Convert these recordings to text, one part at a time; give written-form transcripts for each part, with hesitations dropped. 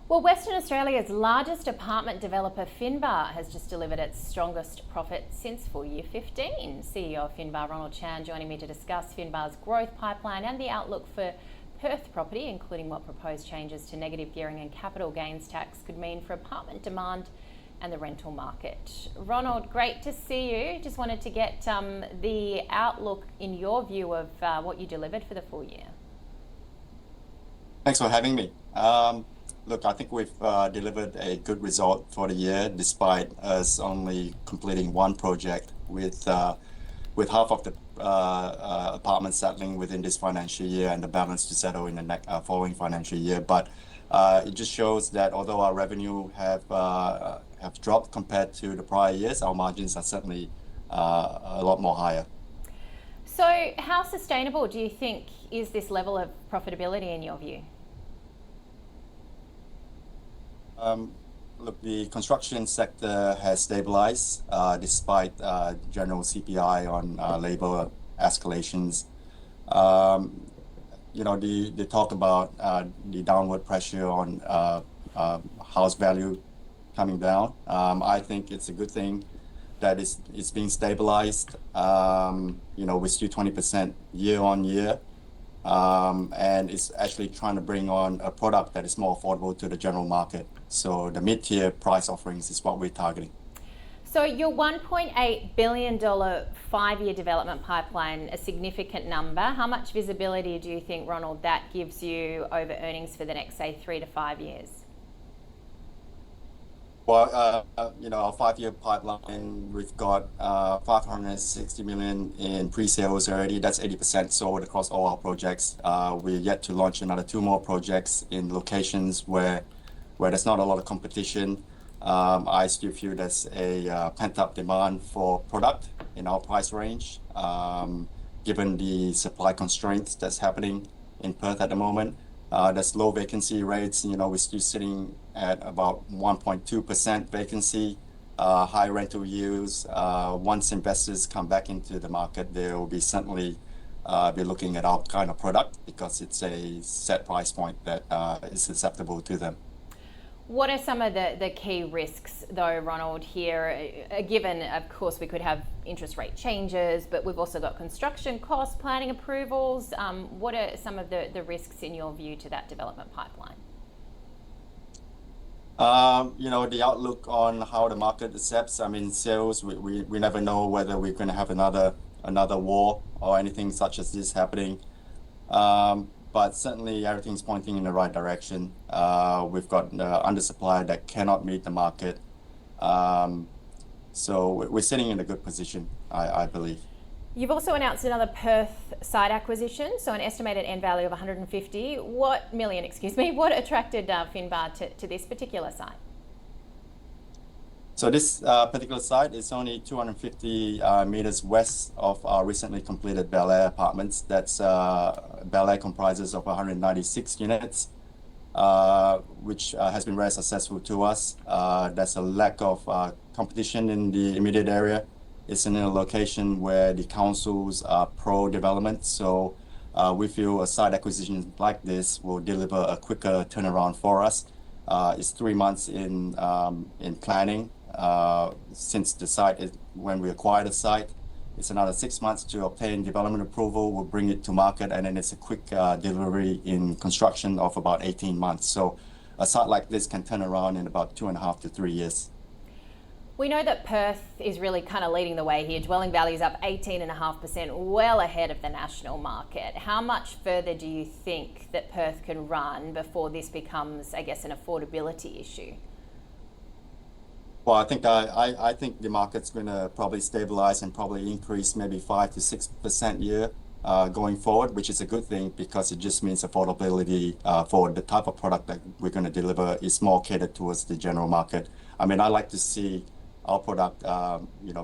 Well, Western Australia's largest apartment developer, Finbar, has just delivered its strongest profit since full year 15. CEO of Finbar, Ronald Chan, joining me to discuss Finbar's growth pipeline and the outlook for Perth property, including what proposed changes to negative gearing and capital gains tax could mean for apartment demand and the rental market. Ronald, great to see you. Just wanted to get the outlook in your view of what you delivered for the full year. Thanks for having me. Look, I think we've delivered a good result for the year, despite us only completing one project with half of the apartments settling within this financial year and the balance to settle in the following financial year. But it just shows that although our revenue have dropped compared to the prior years, our margins are certainly a lot more higher. So how sustainable do you think is this level of profitability in your view? Look, the construction sector has stabilized despite general CPI on labor escalations. They talk about the downward pressure on house value coming down. I think it's a good thing that it's being stabilized. We're still 20% year on year. And it's actually trying to bring on a product that is more affordable to the general market. So the mid-tier price offerings is what we're targeting. So your $1.8 billion 5-year development pipeline, a significant number. How much visibility do you think, Ronald, that gives you over earnings for the next, say, 3 to 5 years? Well, our 5-year pipeline, we've got 560 million in pre-sales already. That's 80% sold across all our projects. We're yet to launch another 2 more projects in locations where there's not a lot of competition. I still feel there's a pent-up demand for product in our price range, given the supply constraints that's happening in Perth at the moment. There's low vacancy rates. We're still sitting at about 1.2% vacancy, high rental yields. Once investors come back into the market, they will be certainly be looking at our kind of product because it's a set price point that is acceptable to them. What are some of the key risks, though, Ronald, here? Given, of course, we could have interest rate changes, but we've also got construction costs, planning approvals. What are some of the risks, in your view, to that development pipeline? The outlook on how the market accepts. Sales, we never know whether we're going to have another war or anything such as this happening. But certainly everything's pointing in the right direction. We've got undersupply that cannot meet the market. So we're sitting in a good position, I believe. You've also announced another Perth site acquisition, so an estimated end value of 150 million. What attracted Finbar to this particular site? So this particular site is only 250 meters west of our recently completed Bel Air apartments. That's Bel Air comprises of 196 units, which has been very successful to us. There's a lack of competition in the immediate area. It's in a location where the councils are pro-development. So we feel a site acquisition like this will deliver a quicker turnaround for us. It's 3 months in planning. Since the site when we acquired the site, it's another 6 months to obtain development approval. We'll bring it to market, and then it's a quick delivery in construction of about 18 months. So a site like this can turn around in about 2.5 to 3 years. We know that Perth is really kind of leading the way here. Dwelling values up 18.5%, well ahead of the national market. How much further do you think that Perth can run before this becomes, I guess, an affordability issue? Well, I think the market's going to probably stabilize and probably increase maybe 5 to 6% a year going forward, which is a good thing because it just means affordability for the type of product that we're going to deliver is more catered towards the general market. I like to see our product,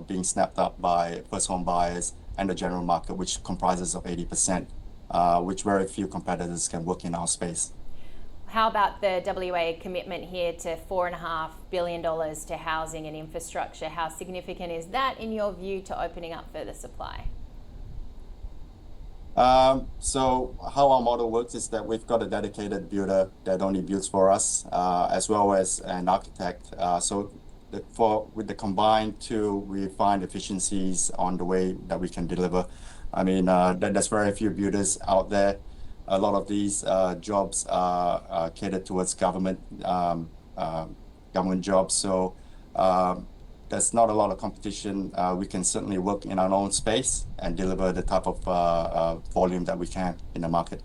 being snapped up by first home buyers and the general market, which comprises of 80%, which very few competitors can work in our space. How about the WA commitment here to $4.5 billion to housing and infrastructure? How significant is that, in your view, to opening up further supply? So how our model works is that we've got a dedicated builder that only builds for us, as well as an architect. With the combined two, we find efficiencies on the way that we can deliver. I mean, there's very few builders out there. A lot of these jobs are catered towards government jobs. So there's not a lot of competition. We can certainly work in our own space and deliver the type of volume that we can in the market.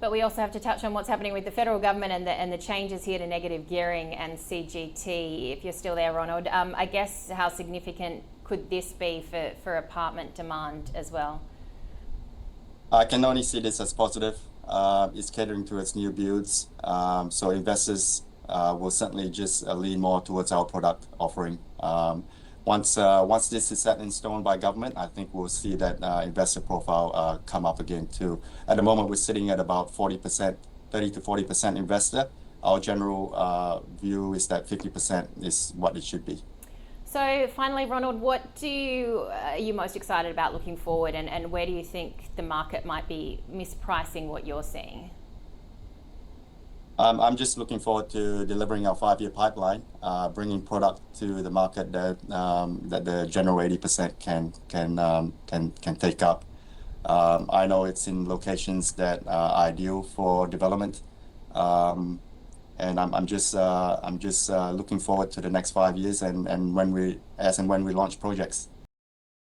But we also have to touch on what's happening with the federal government and the changes here to negative gearing and CGT. If you're still there, Ronald, I guess how significant could this be for apartment demand as well? I can only see this as positive. It's catering towards new builds. So investors will certainly just lean more towards our product offering. Once this is set in stone by government, I think we'll see that investor profile come up again too. At the moment, we're sitting at about 40%, 30 to 40% investor. Our general view is that 50% is what it should be. So finally, Ronald, what are you most excited about looking forward, and where do you think the market might be mispricing what you're seeing? I'm just looking forward to delivering our 5-year pipeline, bringing product to the market that the general 80% can take up. I know it's in locations that are ideal for development, and I'm just looking forward to the next 5 years and when we launch projects.